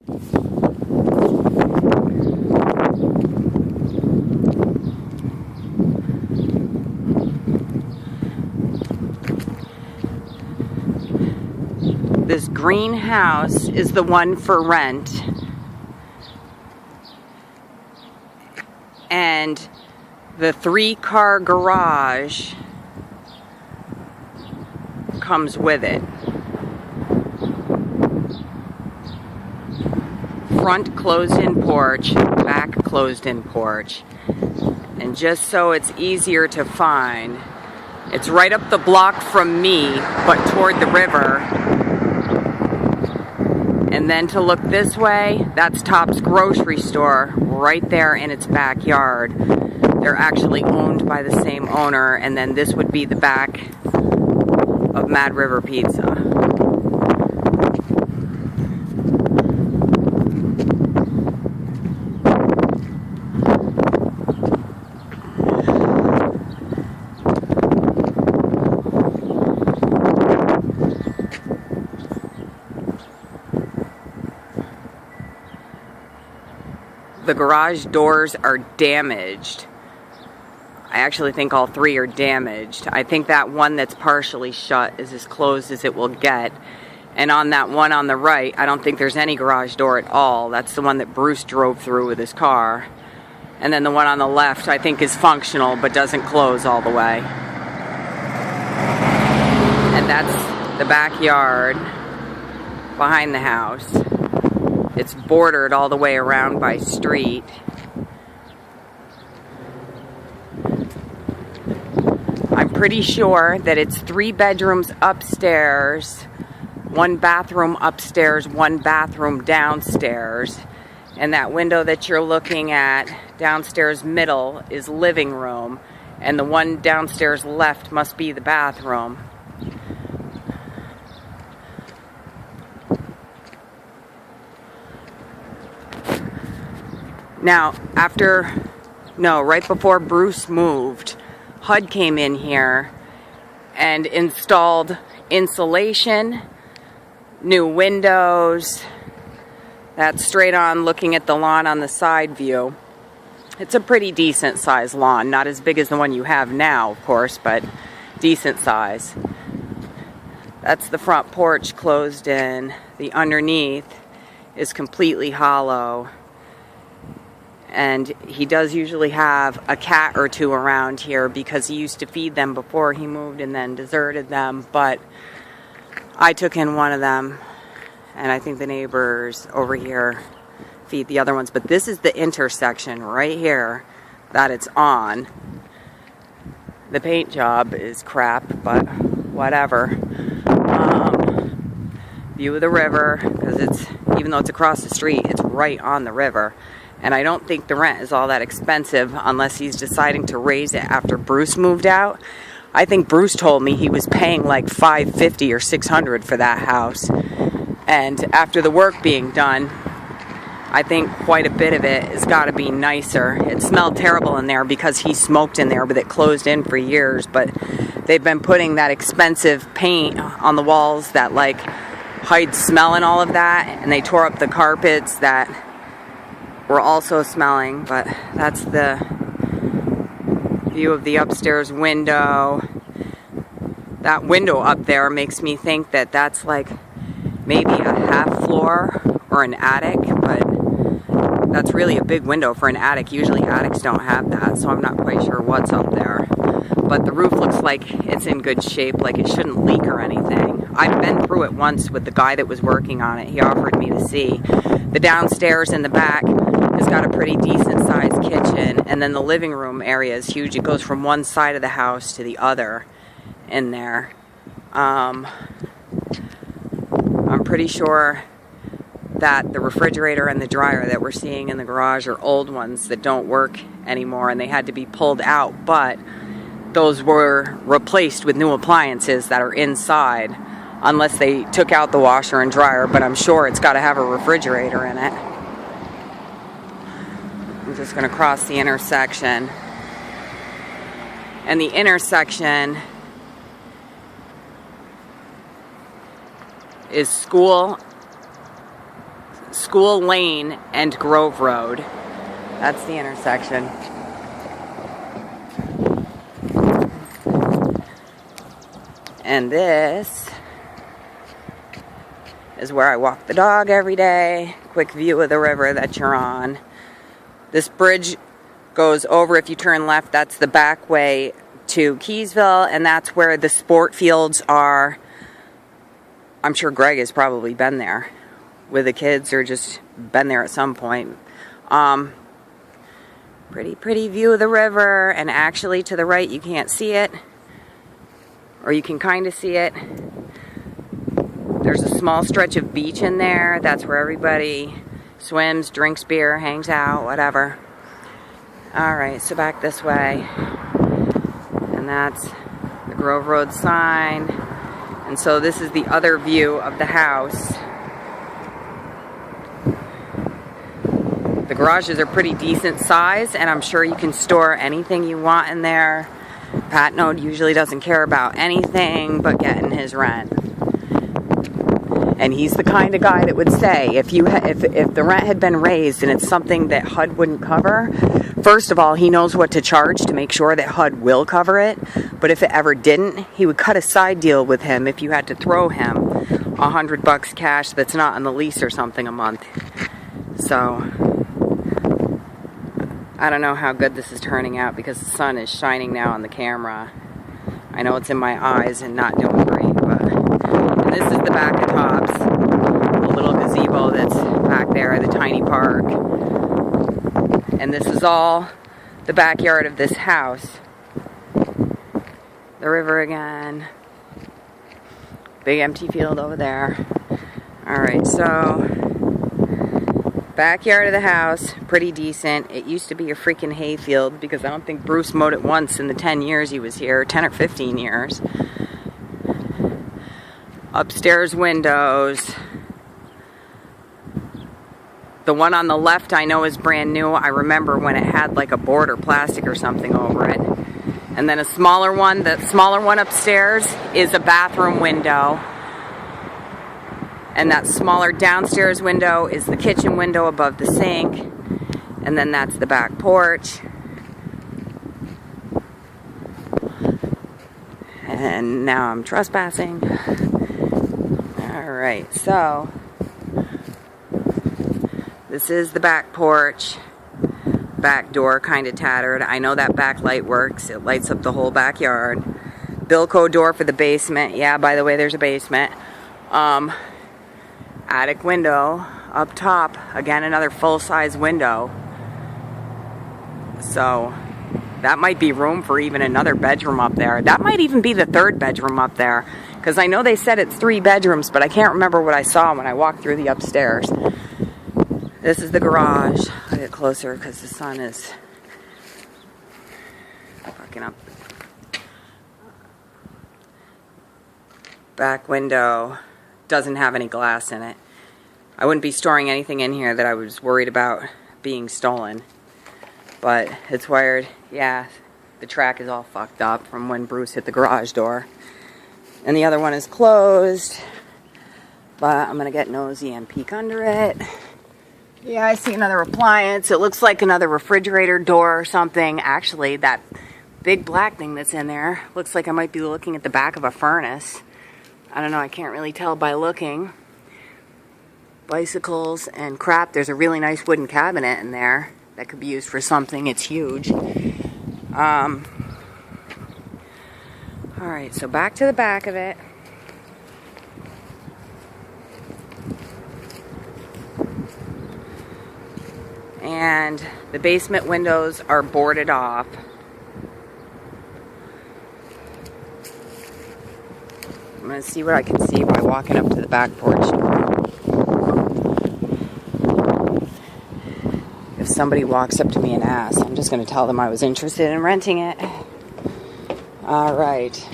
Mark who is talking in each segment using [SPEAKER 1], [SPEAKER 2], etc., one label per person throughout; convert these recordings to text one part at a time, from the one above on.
[SPEAKER 1] This green house is the one for rent. And the 3-car garage comes with it. Front closed-in porch, back closed-in porch. And just so it's easier to find, it's right up the block from me, but toward the river. And then to look this way, that's Top's grocery store right there in its backyard. They're actually owned by the same owner, and then this would be the back of Mad River Pizza. The garage doors are damaged. I actually think all 3 are damaged. I think that one that's partially shut is as closed as it will get. And on that one on the right, I don't think there's any garage door at all. That's the one that Bruce drove through with his car. And then the one on the left, I think, is functional but doesn't close all the way. And that's the backyard behind the house. It's bordered all the way around by street. I'm pretty sure that it's 3 bedrooms upstairs, 1 bathroom upstairs, 1 bathroom downstairs. And that window that you're looking at downstairs middle is living room, and the one downstairs left must be the bathroom. Now, right before Bruce moved, HUD came in here and installed insulation, new windows. That's straight on looking at the lawn on the side view. It's a pretty decent sized lawn, not as big as the one you have now, of course, but decent size. That's the front porch closed in. The underneath is completely hollow. And he does usually have a cat or 2 around here because he used to feed them before he moved and then deserted them. But I took in one of them, and I think the neighbors over here feed the other ones. But this is the intersection right here that it's on. The paint job is crap, but whatever. View of the river, because even though it's across the street, it's right on the river. And I don't think the rent is all that expensive unless he's deciding to raise it after Bruce moved out. I think Bruce told me he was paying like $550 or $600 for that house. And after the work being done, I think quite a bit of it has got to be nicer. It smelled terrible in there because he smoked in there, but it closed in for years. But they've been putting that expensive paint on the walls that like hides smell and all of that. And they tore up the carpets that were also smelling. But that's the view of the upstairs window. That window up there makes me think that that's like maybe a half floor or an attic, but that's really a big window for an attic. Usually attics don't have that, so I'm not quite sure what's up there. But the roof looks like it's in good shape, like it shouldn't leak or anything. I've been through it once with the guy that was working on it. He offered me to see. The downstairs in the back has got a pretty decent sized kitchen, and then the living room area is huge. It goes from one side of the house to the other in there. I'm pretty sure that the refrigerator and the dryer that we're seeing in the garage are old ones that don't work anymore, and they had to be pulled out, but those were replaced with new appliances that are inside, unless they took out the washer and dryer, but I'm sure it's got to have a refrigerator in it. I'm just going to cross the intersection, and the intersection is school School Lane and Grove Road. That's the intersection. And this is where I walk the dog every day. Quick view of the river that you're on. This bridge goes over, if you turn left, that's the back way to Keysville, and that's where the sport fields are. I'm sure Greg has probably been there with the kids, or just been there at some point. Pretty view of the river, and actually to the right you can't see it, or you can kind of see it. There's a small stretch of beach in there. That's where everybody swims, drinks beer, hangs out, whatever. Alright, so back this way. And that's the Grove Road sign. And so this is the other view of the house. The garages are pretty decent size, and I'm sure you can store anything you want in there. Pat Node usually doesn't care about anything but getting his rent. And he's the kind of guy that would say, if the rent had been raised and it's something that HUD wouldn't cover, first of all, he knows what to charge to make sure that HUD will cover it. But if it ever didn't, he would cut a side deal with him if you had to throw him $100 cash that's not on the lease or something a month. So I don't know how good this is turning out because the sun is shining now on the camera. I know it's in my eyes and not doing great, but and this is the back of Tops, the little gazebo that's back there, the tiny park. And this is all the backyard of this house. The river again. Big empty field over there. Alright, so backyard of the house, pretty decent. It used to be a freaking hayfield because I don't think Bruce mowed it once in the 10 years he was here, 10 or 15 years. Upstairs windows. The one on the left I know is brand new. I remember when it had like a board or plastic or something over it. And then a smaller one, the smaller one upstairs is a bathroom window. And that smaller downstairs window is the kitchen window above the sink. And then that's the back porch. And now I'm trespassing. Alright, so this is the back porch. Back door kind of tattered. I know that backlight works. It lights up the whole backyard. Bilco door for the basement. Yeah, by the way, there's a basement. Attic window up top. Again, another full-size window. So that might be room for even another bedroom up there. That might even be the third bedroom up there. Because I know they said it's 3 bedrooms, but I can't remember what I saw when I walked through the upstairs. This is the garage. I'll get closer because the sun is fucking up. Back window doesn't have any glass in it. I wouldn't be storing anything in here that I was worried about being stolen. But it's wired. Yeah, the track is all fucked up from when Bruce hit the garage door. And the other one is closed. But I'm going to get nosy and peek under it. Yeah, I see another appliance. It looks like another refrigerator door or something. Actually, that big black thing that's in there looks like I might be looking at the back of a furnace. I don't know, I can't really tell by looking. Bicycles and crap. There's a really nice wooden cabinet in there that could be used for something. It's huge. Alright, so back to the back of it. And the basement windows are boarded off. I'm going to see what I can see by walking up to the back porch door. If somebody walks up to me and asks, I'm just going to tell them I was interested in renting it. Alright.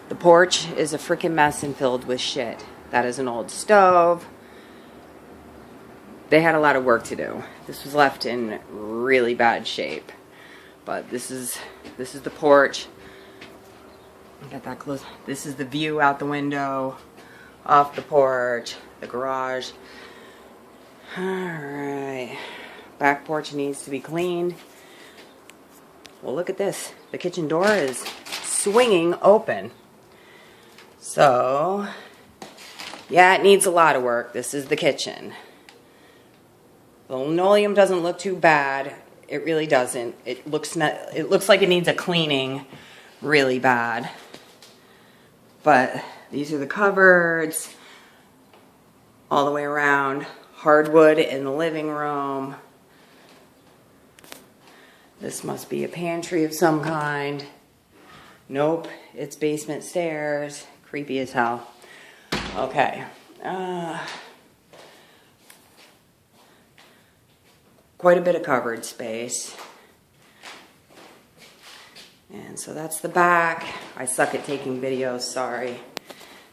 [SPEAKER 1] The porch is a freaking mess and filled with shit. That is an old stove. They had a lot of work to do. This was left in really bad shape. But this is the porch. Get that close. This is the view out the window, off the porch. the garage. Alright. Back porch needs to be cleaned. Well, look at this. The kitchen door is swinging open. So, yeah, it needs a lot of work. This is the kitchen. The linoleum doesn't look too bad. It really doesn't. It looks like it needs a cleaning really bad. But these are the cupboards all the way around. Hardwood in the living room. This must be a pantry of some kind. Nope, it's basement stairs. Creepy as hell. Okay. Quite a bit of cupboard space. And so that's the back. I suck at taking videos, sorry.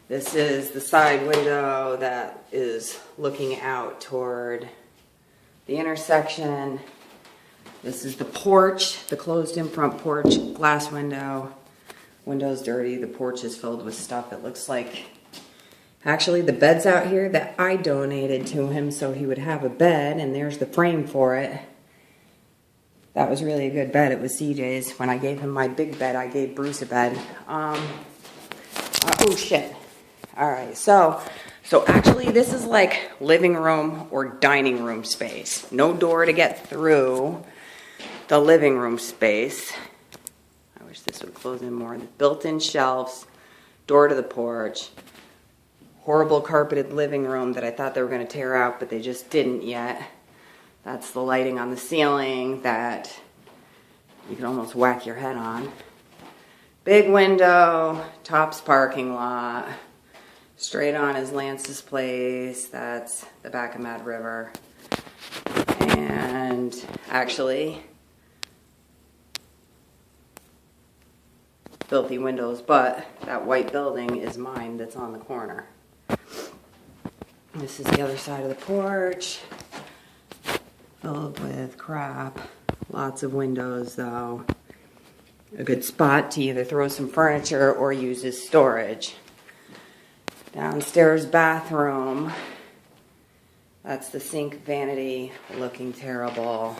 [SPEAKER 1] This is the side window that is looking out toward the intersection. This is the porch, the closed-in front porch, glass window. Window's dirty, the porch is filled with stuff. It looks like, actually the bed's out here that I donated to him so he would have a bed, and there's the frame for it. That was really a good bed. It was CJ's. When I gave him my big bed, I gave Bruce a bed. Oh shit. Alright, so actually this is like living room or dining room space. No door to get through the living room space. I wish this would close in more. Built-in shelves, door to the porch, horrible carpeted living room that I thought they were going to tear out, but they just didn't yet. That's the lighting on the ceiling that you can almost whack your head on. Big window, Tops parking lot. Straight on is Lance's place. That's the back of Mad River. And actually, filthy windows, but that white building is mine that's on the corner. This is the other side of the porch, filled with crap. Lots of windows though. A good spot to either throw some furniture or use as storage. Downstairs bathroom. That's the sink vanity looking terrible.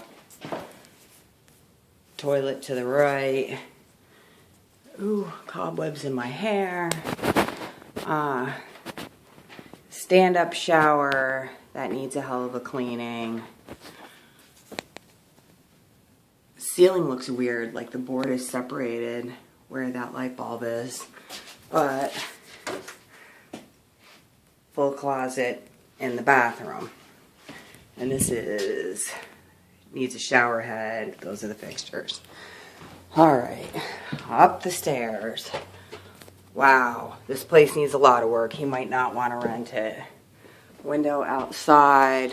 [SPEAKER 1] Toilet to the right. Ooh, cobwebs in my hair. Stand-up shower. That needs a hell of a cleaning. Ceiling looks weird, like the board is separated where that light bulb is. But full closet in the bathroom. And this needs a shower head. Those are the fixtures. Alright, up the stairs. Wow, this place needs a lot of work. He might not want to rent it. Window outside.